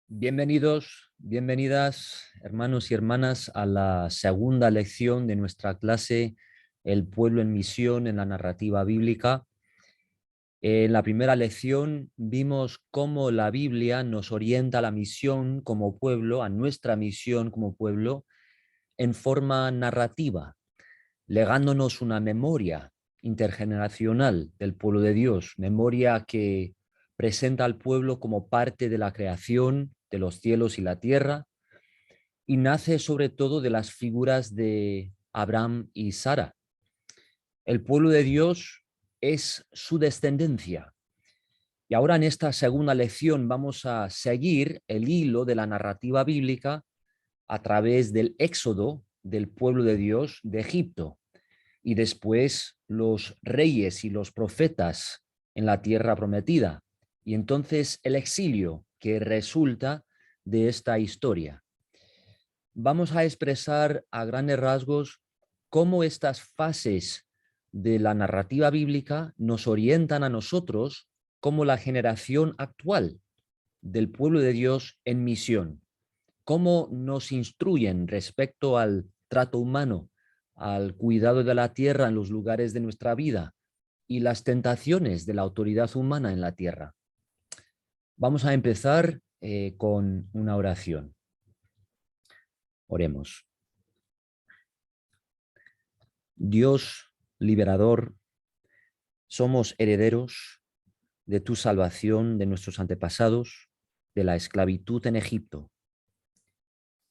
Bienvenidos, bienvenidas, hermanos y hermanas, a la segunda lección de nuestra clase El pueblo en misión en la narrativa bíblica. En la primera lección vimos cómo la Biblia nos orienta a la misión como pueblo, a nuestra misión como pueblo, en forma narrativa, legándonos una memoria intergeneracional del pueblo de Dios, memoria que presenta al pueblo como parte de la creación de los cielos y la tierra, y nace sobre todo de las figuras de Abraham y Sara. El pueblo de Dios es su descendencia. Y ahora en esta segunda lección vamos a seguir el hilo de la narrativa bíblica a través del éxodo del pueblo de Dios de Egipto y después los reyes y los profetas en la tierra prometida y entonces el exilio que resulta de esta historia. Vamos a expresar a grandes rasgos cómo estas fases de la narrativa bíblica nos orientan a nosotros como la generación actual del pueblo de Dios en misión, cómo nos instruyen respecto al trato humano, al cuidado de la tierra en los lugares de nuestra vida y las tentaciones de la autoridad humana en la tierra. Vamos a empezar con una oración. Oremos. Dios liberador, somos herederos de tu salvación de nuestros antepasados, de la esclavitud en Egipto.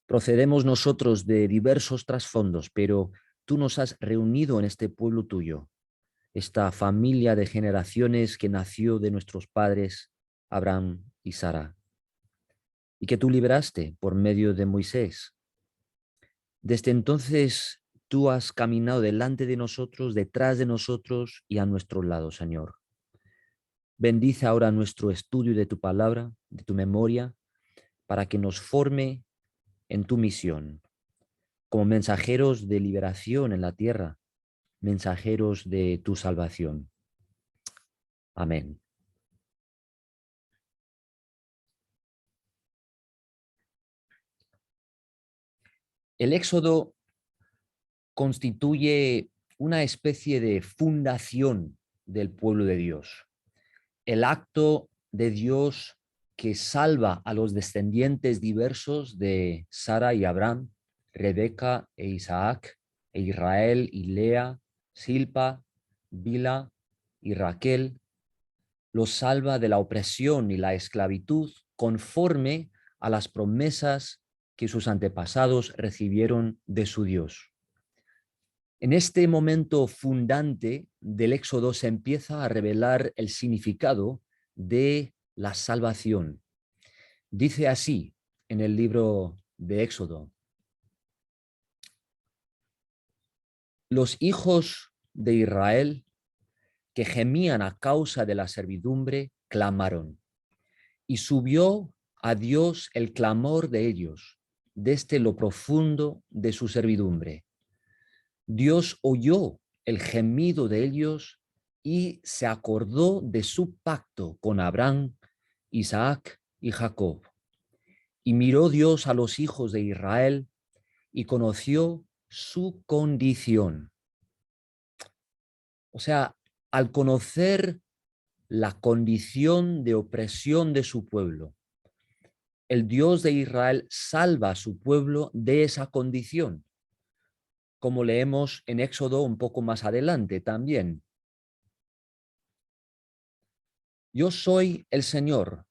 Procedemos nosotros de diversos trasfondos, pero tú nos has reunido en este pueblo tuyo, esta familia de generaciones que nació de nuestros padres, Abraham y Sara, y que tú liberaste por medio de Moisés. Desde entonces tú has caminado delante de nosotros, detrás de nosotros y a nuestro lado, Señor. Bendice ahora nuestro estudio de tu palabra, de tu memoria, para que nos forme en tu misión, como mensajeros de liberación en la tierra, mensajeros de tu salvación. Amén. El Éxodo constituye una especie de fundación del pueblo de Dios. El acto de Dios que salva a los descendientes diversos de Sara y Abraham, Rebeca e Isaac, e Israel y Lea, Silpa, Bila y Raquel, los salva de la opresión y la esclavitud conforme a las promesas que sus antepasados recibieron de su Dios. En este momento fundante del Éxodo se empieza a revelar el significado de la salvación. Dice así en el libro de Éxodo: los hijos de Israel que gemían a causa de la servidumbre clamaron, y subió a Dios el clamor de ellos desde lo profundo de su servidumbre. Dios oyó el gemido de ellos y se acordó de su pacto con Abraham, Isaac y Jacob. Y miró Dios a los hijos de Israel y conoció su condición. O sea, al conocer la condición de opresión de su pueblo, el Dios de Israel salva a su pueblo de esa condición, como leemos en Éxodo un poco más adelante también. Yo soy el Señor,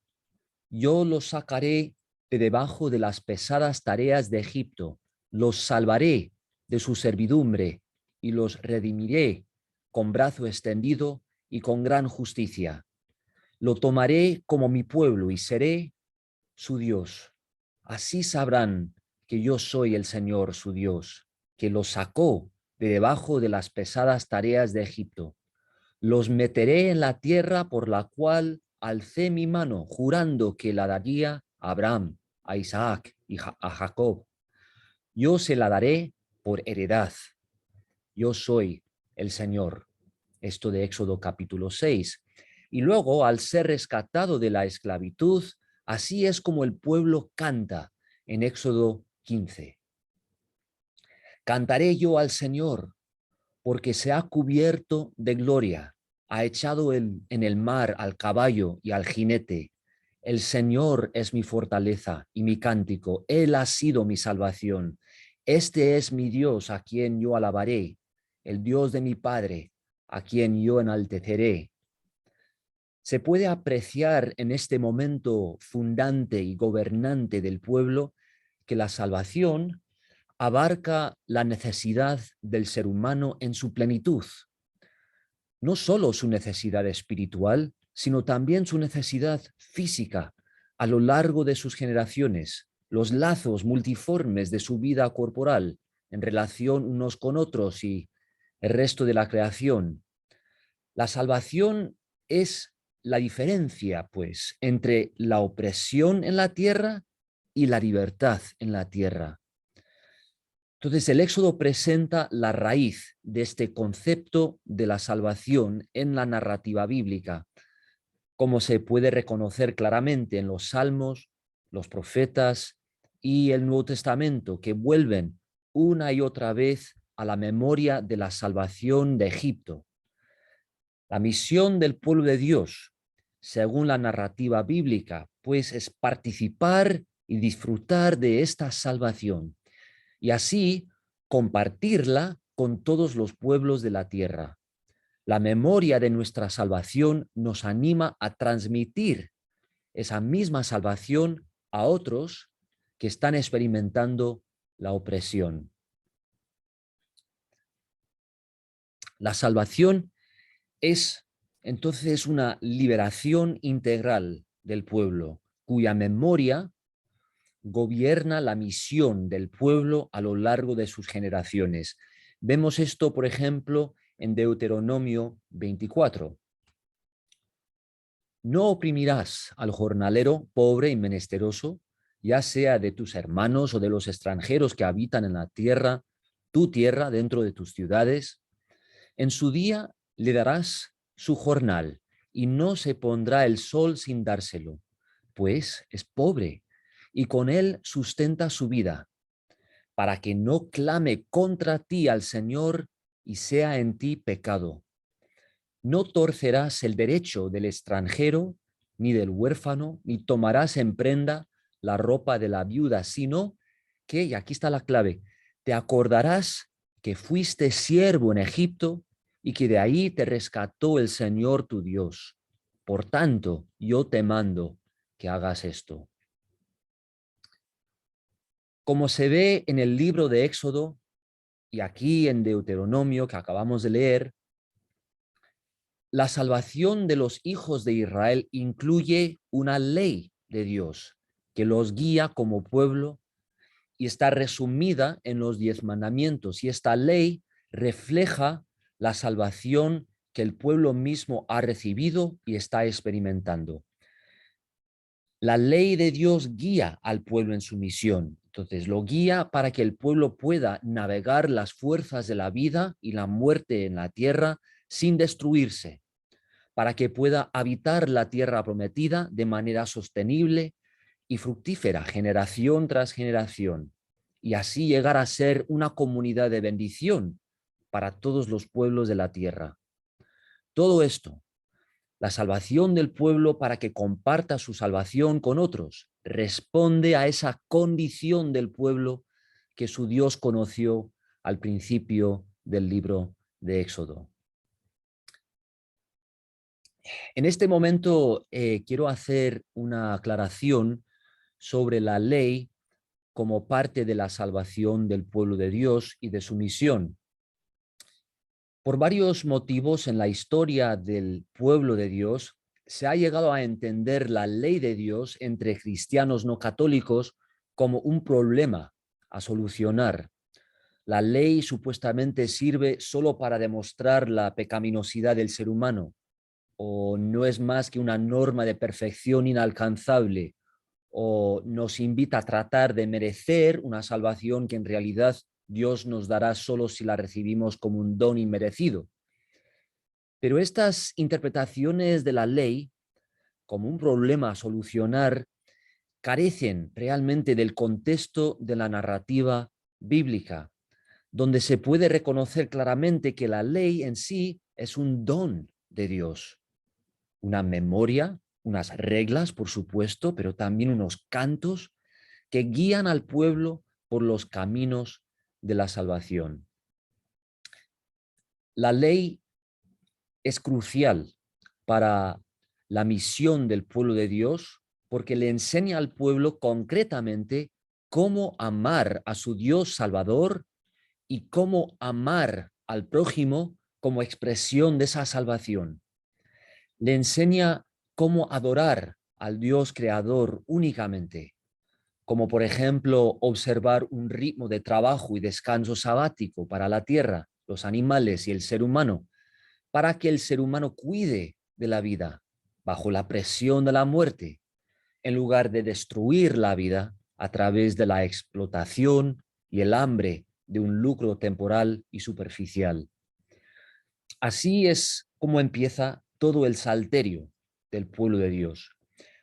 yo los sacaré de debajo de las pesadas tareas de Egipto, los salvaré de su servidumbre y los redimiré con brazo extendido y con gran justicia. Lo tomaré como mi pueblo y seré su Dios. Así sabrán que yo soy el Señor su Dios, que los sacó de debajo de las pesadas tareas de Egipto. Los meteré en la tierra por la cual alcé mi mano, jurando que la daría a Abraham, a Isaac y a Jacob. Yo se la daré por heredad. Yo soy el Señor. Esto de Éxodo capítulo 6. Y luego, al ser rescatado de la esclavitud, Así es como el pueblo canta en Éxodo 15. Cantaré yo al Señor, porque se ha cubierto de gloria, ha echado en el mar al caballo y al jinete. El Señor es mi fortaleza y mi cántico, Él ha sido mi salvación. Este es mi Dios a quien yo alabaré, el Dios de mi Padre, a quien yo enalteceré. Se puede apreciar en este momento fundante y gobernante del pueblo que la salvación abarca la necesidad del ser humano en su plenitud. No solo su necesidad espiritual, sino también su necesidad física a lo largo de sus generaciones, los lazos multiformes de su vida corporal en relación unos con otros y el resto de la creación. La salvación es la diferencia, pues, entre la opresión en la tierra y la libertad en la tierra. Entonces, el Éxodo presenta la raíz de este concepto de la salvación en la narrativa bíblica, como se puede reconocer claramente en los Salmos, los profetas y el Nuevo Testamento, que vuelven una y otra vez a la memoria de la salvación de Egipto. La misión del pueblo de Dios, según la narrativa bíblica, pues es participar y disfrutar de esta salvación y así compartirla con todos los pueblos de la tierra. La memoria de nuestra salvación nos anima a transmitir esa misma salvación a otros que están experimentando la opresión. La salvación es entonces una liberación integral del pueblo, cuya memoria gobierna la misión del pueblo a lo largo de sus generaciones. Vemos esto, por ejemplo, en Deuteronomio 24. No oprimirás al jornalero pobre y menesteroso, ya sea de tus hermanos o de los extranjeros que habitan en la tierra, tu tierra dentro de tus ciudades. En su día le darás su jornal y no se pondrá el sol sin dárselo, pues es pobre y con él sustenta su vida, para que no clame contra ti al Señor y sea en ti pecado. No torcerás el derecho del extranjero ni del huérfano, ni tomarás en prenda la ropa de la viuda, sino que, y aquí está la clave, te acordarás que fuiste siervo en Egipto y que de ahí te rescató el Señor tu Dios. Por tanto, yo te mando que hagas esto. Como se ve en el libro de Éxodo y aquí en Deuteronomio que acabamos de leer, la salvación de los hijos de Israel incluye una ley de Dios que los guía como pueblo y está resumida en los 10 mandamientos. Y esta ley refleja la salvación que el pueblo mismo ha recibido y está experimentando. La ley de Dios guía al pueblo en su misión. Entonces, lo guía para que el pueblo pueda navegar las fuerzas de la vida y la muerte en la tierra sin destruirse, para que pueda habitar la tierra prometida de manera sostenible y fructífera, generación tras generación, y así llegar a ser una comunidad de bendición para todos los pueblos de la tierra. Todo esto, la salvación del pueblo para que comparta su salvación con otros, responde a esa condición del pueblo que su Dios conoció al principio del libro de Éxodo. En este momento quiero hacer una aclaración sobre la ley como parte de la salvación del pueblo de Dios y de su misión. Por varios motivos en la historia del pueblo de Dios se ha llegado a entender la ley de Dios entre cristianos no católicos como un problema a solucionar. La ley supuestamente sirve solo para demostrar la pecaminosidad del ser humano, o no es más que una norma de perfección inalcanzable, o nos invita a tratar de merecer una salvación que en realidad Dios nos dará solo si la recibimos como un don inmerecido. Pero estas interpretaciones de la ley como un problema a solucionar carecen realmente del contexto de la narrativa bíblica, donde se puede reconocer claramente que la ley en sí es un don de Dios, una memoria, unas reglas, por supuesto, pero también unos cantos que guían al pueblo por los caminos de la salvación. La ley es crucial para la misión del pueblo de Dios porque le enseña al pueblo concretamente cómo amar a su Dios Salvador y cómo amar al prójimo como expresión de esa salvación. Le enseña cómo adorar al Dios creador únicamente, como por ejemplo observar un ritmo de trabajo y descanso sabático para la tierra, los animales y el ser humano, para que el ser humano cuide de la vida bajo la presión de la muerte, en lugar de destruir la vida a través de la explotación y el hambre de un lucro temporal y superficial. Así es como empieza todo el salterio del pueblo de Dios.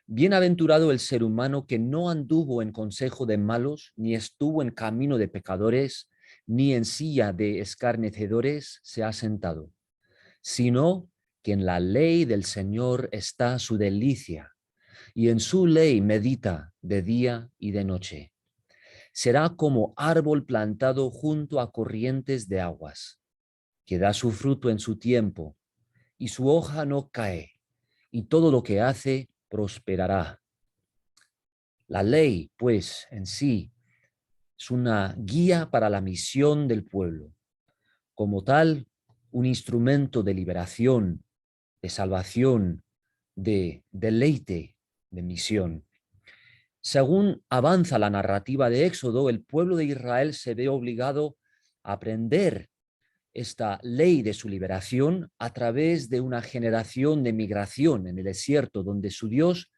Bienaventurado el ser humano que no anduvo en consejo de malos, ni estuvo en camino de pecadores, ni en silla de escarnecedores se ha sentado, sino que en la ley del Señor está su delicia, y en su ley medita de día y de noche. Será como árbol plantado junto a corrientes de aguas, que da su fruto en su tiempo, y su hoja no cae, y todo lo que hace prosperará. La ley, pues, en sí, es una guía para la misión del pueblo. Como tal, un instrumento de liberación, de salvación, de deleite, de misión. Según avanza la narrativa de Éxodo, el pueblo de Israel se ve obligado a aprender esta ley de su liberación a través de una generación de migración en el desierto, donde su Dios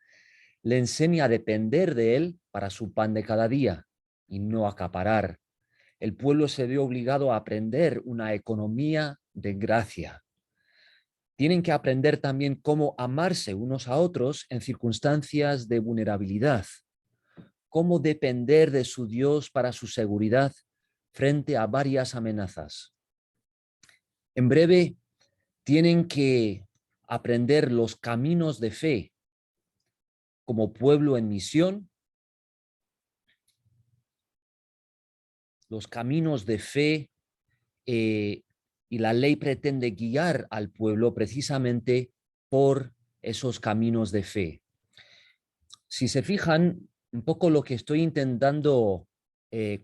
le enseña a depender de él para su pan de cada día y no acaparar. El pueblo se ve obligado a aprender una economía de gracia. Tienen que aprender también cómo amarse unos a otros en circunstancias de vulnerabilidad, cómo depender de su Dios para su seguridad frente a varias amenazas. En breve, tienen que aprender los caminos de fe como pueblo en misión, los caminos de fe, y la ley pretende guiar al pueblo precisamente por esos caminos de fe. Si se fijan, un poco lo que estoy intentando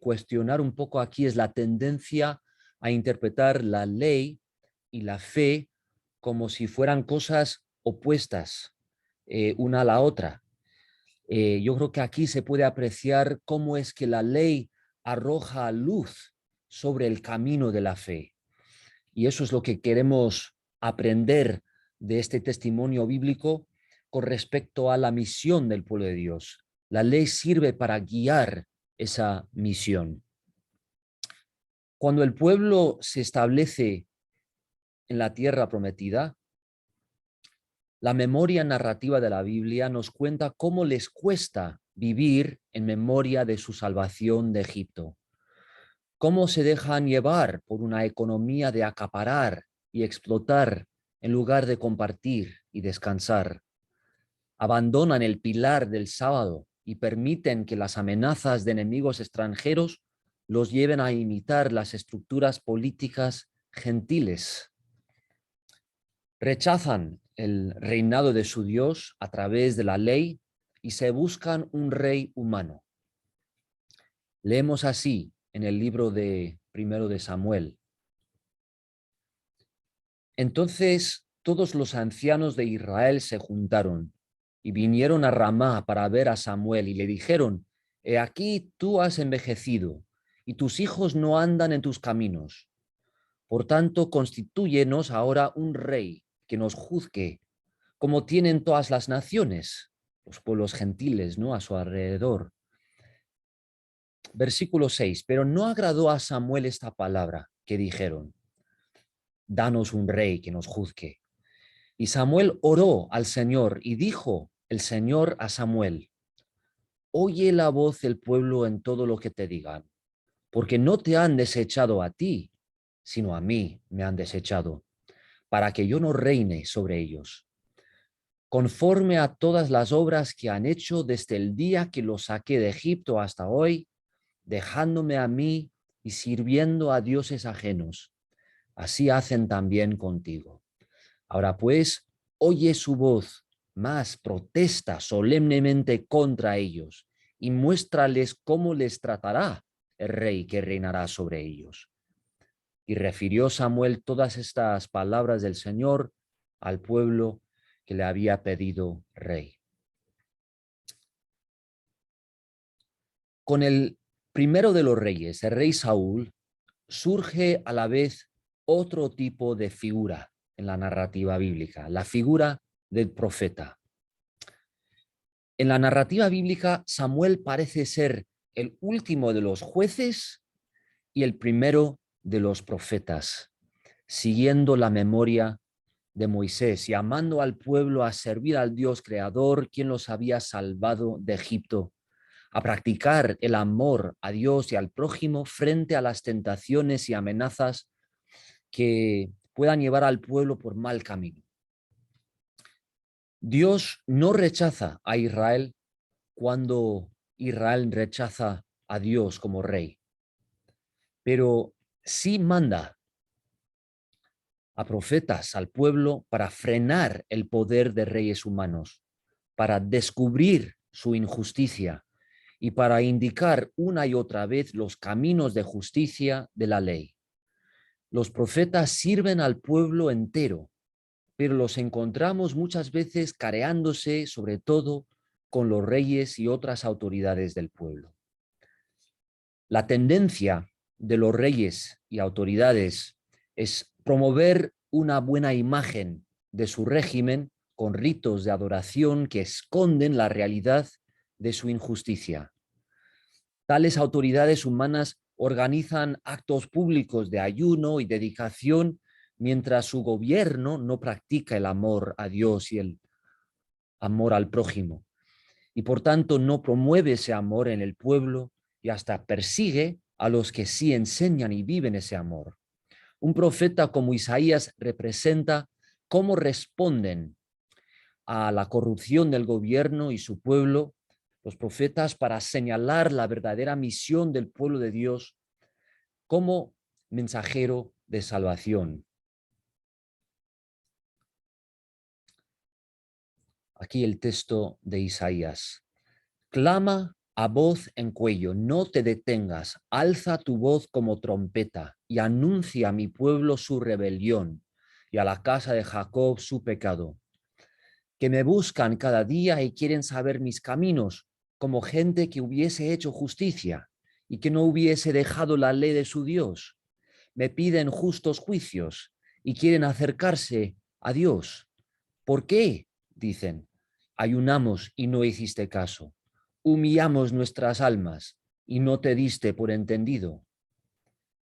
cuestionar un poco aquí es la tendencia a interpretar la ley y la fe como si fueran cosas opuestas una a la otra. Yo creo que aquí se puede apreciar cómo es que la ley arroja luz sobre el camino de la fe. Y eso es lo que queremos aprender de este testimonio bíblico con respecto a la misión del pueblo de Dios. La ley sirve para guiar esa misión. Cuando el pueblo se establece en la tierra prometida, la memoria narrativa de la Biblia nos cuenta cómo les cuesta vivir en memoria de su salvación de Egipto, cómo se dejan llevar por una economía de acaparar y explotar en lugar de compartir y descansar. Abandonan el pilar del sábado y permiten que las amenazas de enemigos extranjeros los lleven a imitar las estructuras políticas gentiles. Rechazan el reinado de su Dios a través de la ley y se buscan un rey humano. Leemos así en el libro de Primero de Samuel. Entonces todos los ancianos de Israel se juntaron y vinieron a Ramá para ver a Samuel y le dijeron: He aquí tú has envejecido y tus hijos no andan en tus caminos. Por tanto, constitúyenos ahora un rey que nos juzgue, como tienen todas las naciones, los pueblos gentiles, ¿no?, a su alrededor. Versículo 6. Pero no agradó a Samuel esta palabra que dijeron: Danos un rey que nos juzgue. Y Samuel oró al Señor y dijo el Señor a Samuel: oye la voz del pueblo en todo lo que te digan, porque no te han desechado a ti, sino a mí me han desechado, para que yo no reine sobre ellos, conforme a todas las obras que han hecho desde el día que los saqué de Egipto hasta hoy, dejándome a mí y sirviendo a dioses ajenos. Así hacen también contigo. Ahora pues, oye su voz, mas protesta solemnemente contra ellos y muéstrales cómo les tratará el rey que reinará sobre ellos. Y refirió Samuel todas estas palabras del Señor al pueblo que le había pedido rey. Con el primero de los reyes, el rey Saúl, surge a la vez otro tipo de figura en la narrativa bíblica, la figura del profeta. En la narrativa bíblica, Samuel parece ser el último de los jueces y el primero de los profetas, siguiendo la memoria de Moisés, llamando al pueblo a servir al Dios creador, quien los había salvado de Egipto, a practicar el amor a Dios y al prójimo frente a las tentaciones y amenazas que puedan llevar al pueblo por mal camino. Dios no rechaza a Israel cuando Israel rechaza a Dios como rey, pero sí manda a profetas al pueblo para frenar el poder de reyes humanos, para descubrir su injusticia y para indicar una y otra vez los caminos de justicia de la ley. Los profetas sirven al pueblo entero, pero los encontramos muchas veces careándose sobre todo con los reyes y otras autoridades del pueblo. La tendencia de los reyes y autoridades es promover una buena imagen de su régimen con ritos de adoración que esconden la realidad de su injusticia. Tales autoridades humanas organizan actos públicos de ayuno y dedicación mientras su gobierno no practica el amor a Dios y el amor al prójimo. Y por tanto no promueve ese amor en el pueblo y hasta persigue a los que sí enseñan y viven ese amor. Un profeta como Isaías representa cómo responden a la corrupción del gobierno y su pueblo los profetas para señalar la verdadera misión del pueblo de Dios como mensajero de salvación. Aquí el texto de Isaías. Clama a voz en cuello, no te detengas, alza tu voz como trompeta y anuncia a mi pueblo su rebelión y a la casa de Jacob su pecado, que me buscan cada día y quieren saber mis caminos, como gente que hubiese hecho justicia y que no hubiese dejado la ley de su Dios. Me piden justos juicios y quieren acercarse a Dios. ¿Por qué? Dicen, ayunamos y no hiciste caso. Humillamos nuestras almas y no te diste por entendido.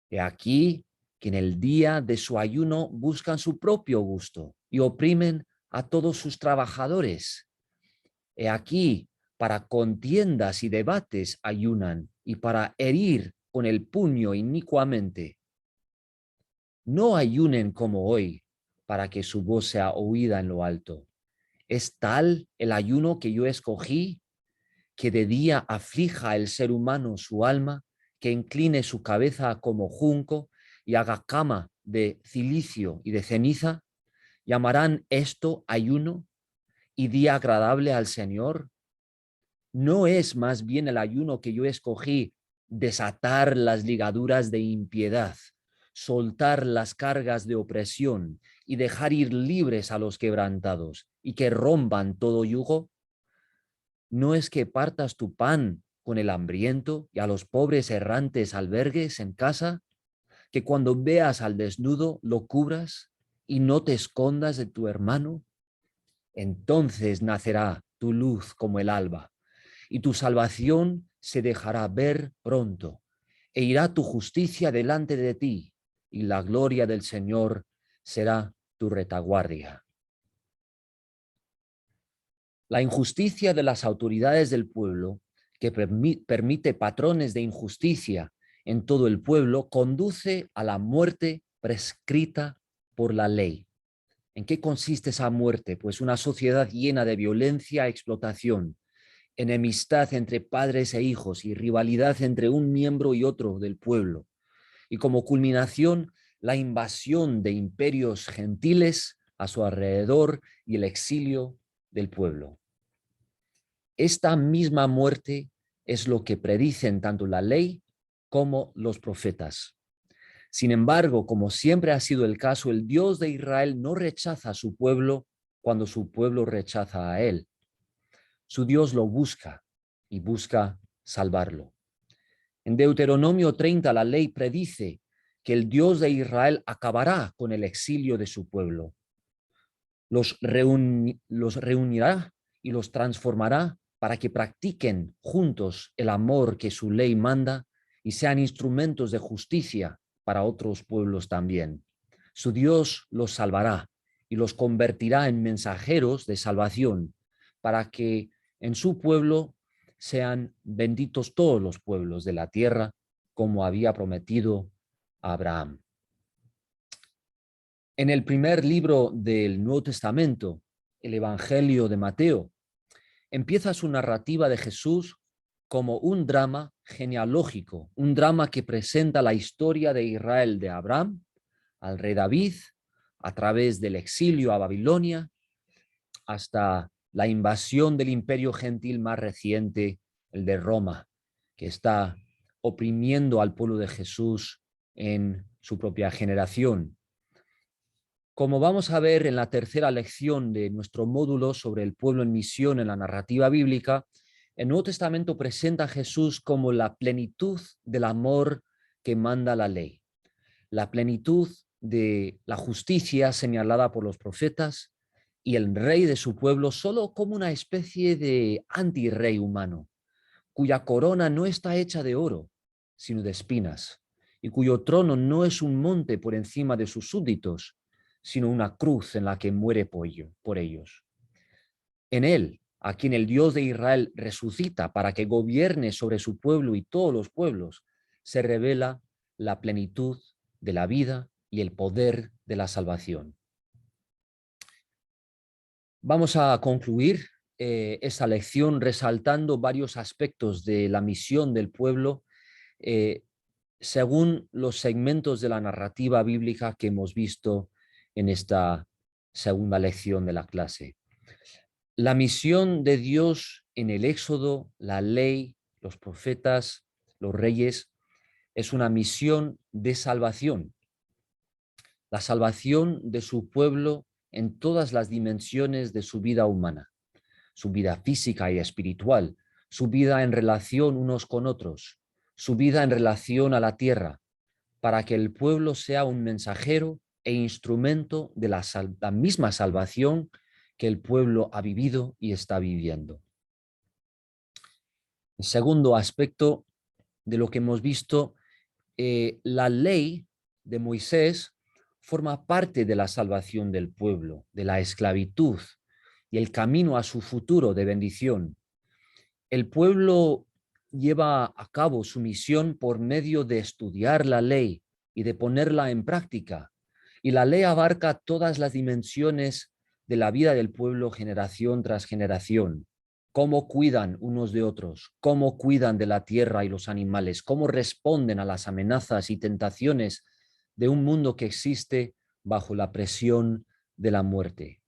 He aquí que en el día de su ayuno buscan su propio gusto y oprimen a todos sus trabajadores. He aquí, para contiendas y debates ayunan y para herir con el puño inicuamente. No ayunen como hoy, para que su voz sea oída en lo alto. Es tal el ayuno que yo escogí, que de día aflija el ser humano su alma, que incline su cabeza como junco y haga cama de cilicio y de ceniza. ¿Llamarán esto ayuno y día agradable al Señor? ¿No es más bien el ayuno que yo escogí desatar las ligaduras de impiedad, soltar las cargas de opresión y dejar ir libres a los quebrantados y que rompan todo yugo? ¿No es que partas tu pan con el hambriento y a los pobres errantes albergues en casa? ¿Que cuando veas al desnudo lo cubras y no te escondas de tu hermano? Entonces nacerá tu luz como el alba y tu salvación se dejará ver pronto, e irá tu justicia delante de ti, y la gloria del Señor será tu retaguardia. La injusticia de las autoridades del pueblo que permite patrones de injusticia en todo el pueblo, conduce a la muerte prescrita por la ley. ¿En qué consiste esa muerte? Pues una sociedad llena de violencia, explotación, enemistad entre padres e hijos y rivalidad entre un miembro y otro del pueblo. Y como culminación, la invasión de imperios gentiles a su alrededor y el exilio del pueblo. Esta misma muerte es lo que predicen tanto la ley como los profetas. Sin embargo, como siempre ha sido el caso, el Dios de Israel no rechaza a su pueblo cuando su pueblo rechaza a él. Su Dios lo busca y busca salvarlo. En Deuteronomio 30, la ley predice que el Dios de Israel acabará con el exilio de su pueblo. Los reunirá y los transformará para que practiquen juntos el amor que su ley manda y sean instrumentos de justicia para otros pueblos también. Su Dios los salvará y los convertirá en mensajeros de salvación para que en su pueblo sean benditos todos los pueblos de la tierra, como había prometido a Abraham. En el primer libro del Nuevo Testamento, el Evangelio de Mateo, empieza su narrativa de Jesús como un drama genealógico, un drama que presenta la historia de Israel de Abraham al rey David, a través del exilio a Babilonia, hasta la invasión del imperio gentil más reciente, el de Roma, que está oprimiendo al pueblo de Jesús en su propia generación. Como vamos a ver en la tercera lección de nuestro módulo sobre el pueblo en misión en la narrativa bíblica, el Nuevo Testamento presenta a Jesús como la plenitud del amor que manda la ley, la plenitud de la justicia señalada por los profetas y el rey de su pueblo solo como una especie de antirrey humano, cuya corona no está hecha de oro, sino de espinas, y cuyo trono no es un monte por encima de sus súbditos, sino una cruz en la que muere por ellos. En él, a quien el Dios de Israel resucita para que gobierne sobre su pueblo y todos los pueblos, se revela la plenitud de la vida y el poder de la salvación. Vamos a concluir esta lección resaltando varios aspectos de la misión del pueblo según los segmentos de la narrativa bíblica que hemos visto en esta segunda lección de la clase. La misión de Dios en el Éxodo, la ley, los profetas, los reyes, es una misión de salvación. La salvación de su pueblo en todas las dimensiones de su vida humana, su vida física y espiritual, su vida en relación unos con otros, su vida en relación a la tierra, para que el pueblo sea un mensajero e instrumento de la misma salvación que el pueblo ha vivido y está viviendo. El segundo aspecto de lo que hemos visto, la ley de Moisés forma parte de la salvación del pueblo, de la esclavitud y el camino a su futuro de bendición. El pueblo lleva a cabo su misión por medio de estudiar la ley y de ponerla en práctica. Y la ley abarca todas las dimensiones de la vida del pueblo generación tras generación. Cómo cuidan unos de otros, cómo cuidan de la tierra y los animales, cómo responden a las amenazas y tentaciones de un mundo que existe bajo la presión de la muerte.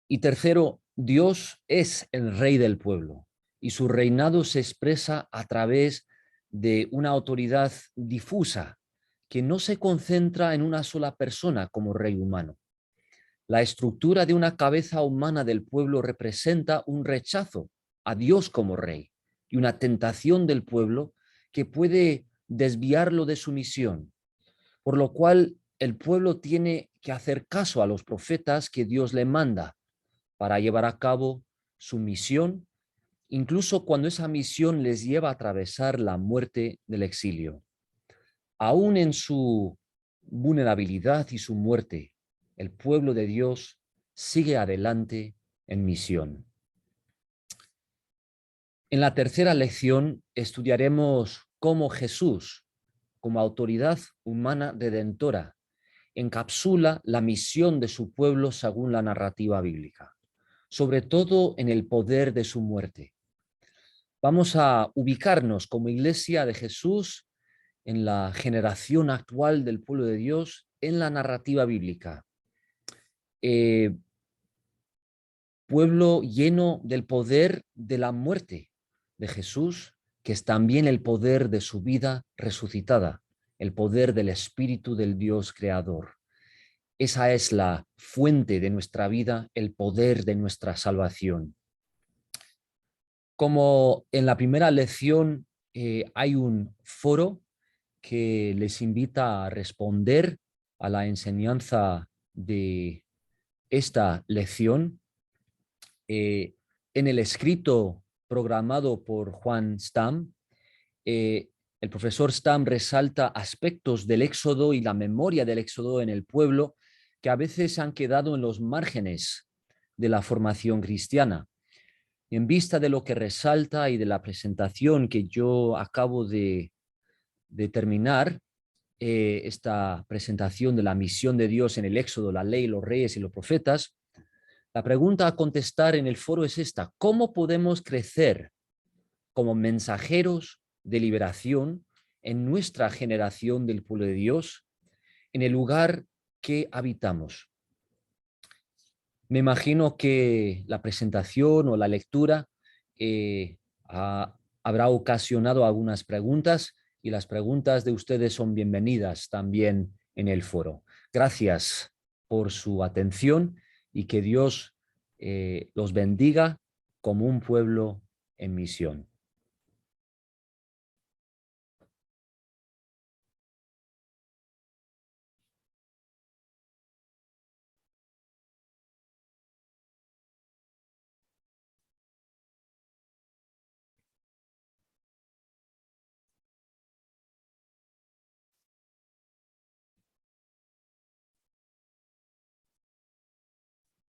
Y tercero, Dios es el rey del pueblo y su reinado se expresa a través de una autoridad difusa que no se concentra en una sola persona como rey humano. La estructura de una cabeza humana del pueblo representa un rechazo a Dios como rey y una tentación del pueblo que puede desviarlo de su misión, por lo cual el pueblo tiene que hacer caso a los profetas que Dios le manda para llevar a cabo su misión, incluso cuando esa misión les lleva a atravesar la muerte del exilio. Aún en su vulnerabilidad y su muerte, el pueblo de Dios sigue adelante en misión. En la tercera lección estudiaremos cómo Jesús, como autoridad humana redentora, encapsula la misión de su pueblo según la narrativa bíblica, sobre todo en el poder de su muerte. Vamos a ubicarnos como Iglesia de Jesús en la generación actual del pueblo de Dios en la narrativa bíblica. Pueblo lleno del poder de la muerte de Jesús, que es también el poder de su vida resucitada, el poder del Espíritu del Dios Creador. Esa es la fuente de nuestra vida, el poder de nuestra salvación. Como en la primera lección hay un foro que les invita a responder a la enseñanza de esta lección, en el escrito programado por Juan Stam, el profesor Stam resalta aspectos del Éxodo y la memoria del Éxodo en el pueblo que a veces han quedado en los márgenes de la formación cristiana. En vista de lo que resalta y de la presentación que yo acabo de terminar, esta presentación de la misión de Dios en el Éxodo, la ley, los reyes y los profetas, la pregunta a contestar en el foro es esta: ¿cómo podemos crecer como mensajeros de liberación en nuestra generación del pueblo de Dios, en el lugar que habitamos? Me imagino que la presentación o la lectura habrá ocasionado algunas preguntas, y las preguntas de ustedes son bienvenidas también en el foro. Gracias por su atención y que Dios los bendiga como un pueblo en misión.